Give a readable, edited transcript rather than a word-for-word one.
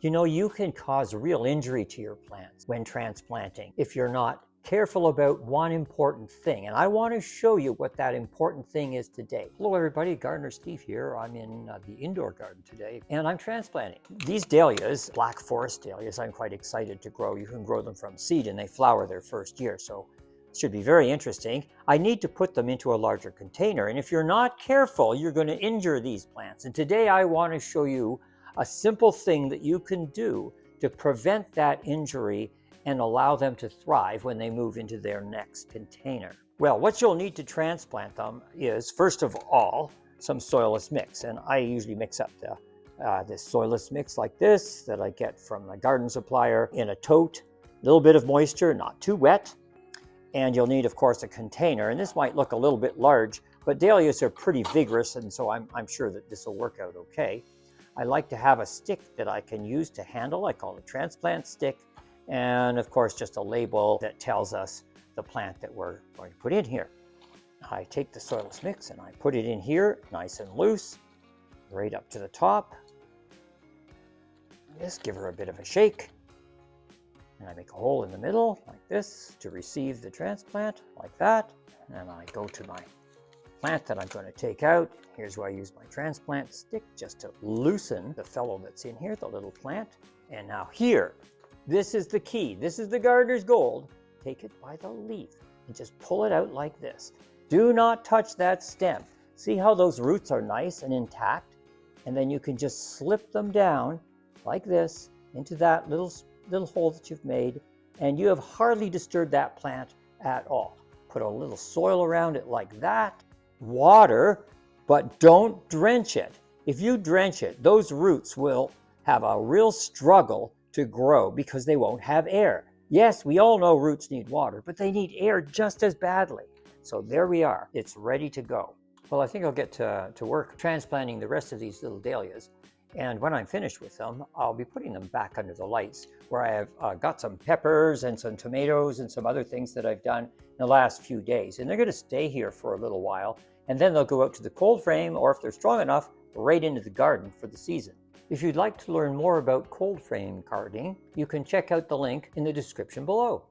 You know, you can cause real injury to your plants when transplanting if you're not careful about one important thing. And I want to show you what that important thing is today. Hello everybody, Gardener Steve here. I'm in the indoor garden today and I'm transplanting. These dahlias, black forest dahlias, I'm quite excited to grow. You can grow them from seed and they flower their first year. So it should be very interesting. I need to put them into a larger container. And if you're not careful, you're going to injure these plants. And today I want to show you a simple thing that you can do to prevent that injury and allow them to thrive when they move into their next container. Well, what you'll need to transplant them is, first of all, some soilless mix. And I usually mix up this soilless mix like this that I get from the garden supplier in a tote. A little bit of moisture, not too wet. And you'll need, of course, a container. And this might look a little bit large, but dahlias are pretty vigorous, and so I'm sure that this will work out okay. I like to have a stick that I can use to handle. I call it a transplant stick. And of course, just a label that tells us the plant that we're going to put in here. I take the soilless mix and I put it in here, nice and loose, right up to the top. Just give her a bit of a shake. And I make a hole in the middle like this to receive the transplant, like that. And I go to my plant that I'm going to take out. Here's where I use my transplant stick just to loosen the fellow that's in here, the little plant. And now here, this is the key. This is the gardener's gold. Take it by the leaf and just pull it out like this. Do not touch that stem. See how those roots are nice and intact? And then you can just slip them down like this into that little hole that you've made, and you have hardly disturbed that plant at all. Put a little soil around it like that. Water, but don't drench it. If you drench it, those roots will have a real struggle to grow because they won't have air. Yes, we all know roots need water, but they need air just as badly. So there we are. It's ready to go. Well, I think I'll get to work transplanting the rest of these little dahlias. And when I'm finished with them, I'll be putting them back under the lights where I have got some peppers and some tomatoes and some other things that I've done in the last few days. And they're going to stay here for a little while. And then they'll go out to the cold frame, or if they're strong enough, right into the garden for the season. If you'd like to learn more about cold frame gardening, you can check out the link in the description below.